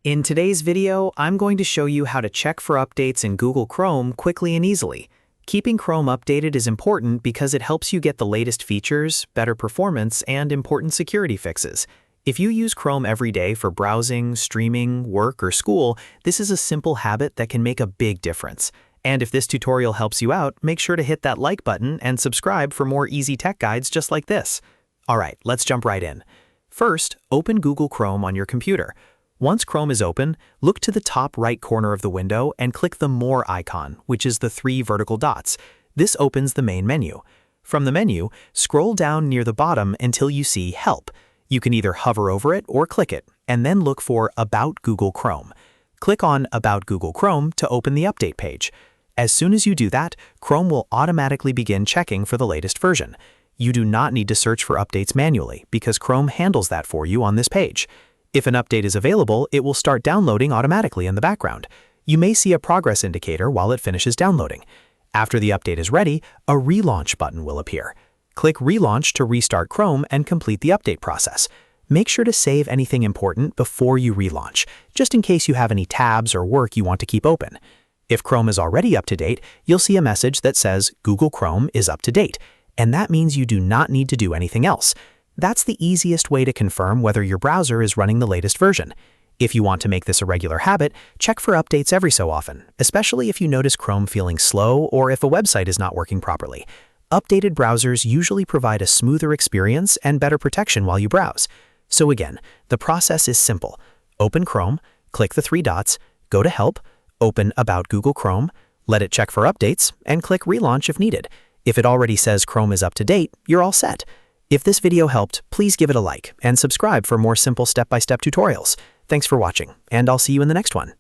In today's video, I'm going to show you how to check for updates in Google Chrome quickly and easily. Keeping Chrome updated is important because it helps you get the latest features, better performance, and important security fixes. If you use Chrome every day for browsing, streaming, work, or school, this is a simple habit that can make a big difference. And if this tutorial helps you out, make sure to hit that like button and subscribe for more easy tech guides just like this. Alright, let's jump right in. First, open Google Chrome on your computer. Once Chrome is open, look to the top right corner of the window and click the More icon, which is the 3 vertical dots. This opens the main menu. From the menu, scroll down near the bottom until you see Help. You can either hover over it or click it, and then look for About Google Chrome. Click on About Google Chrome to open the update page. As soon as you do that, Chrome will automatically begin checking for the latest version. You do not need to search for updates manually because Chrome handles that for you on this page. If an update is available, it will start downloading automatically in the background. You may see a progress indicator while it finishes downloading. After the update is ready, a Relaunch button will appear. Click Relaunch to restart Chrome and complete the update process. Make sure to save anything important before you relaunch, just in case you have any tabs or work you want to keep open. If Chrome is already up to date, you'll see a message that says Google Chrome is up to date, and that means you do not need to do anything else. That's the easiest way to confirm whether your browser is running the latest version. If you want to make this a regular habit, check for updates every so often, especially if you notice Chrome feeling slow or if a website is not working properly. Updated browsers usually provide a smoother experience and better protection while you browse. So again, the process is simple. Open Chrome, click the 3 dots, go to Help, open About Google Chrome, let it check for updates, and click Relaunch if needed. If it already says Chrome is up to date, you're all set. If this video helped, please give it a like and subscribe for more simple step-by-step tutorials. Thanks for watching, and I'll see you in the next one.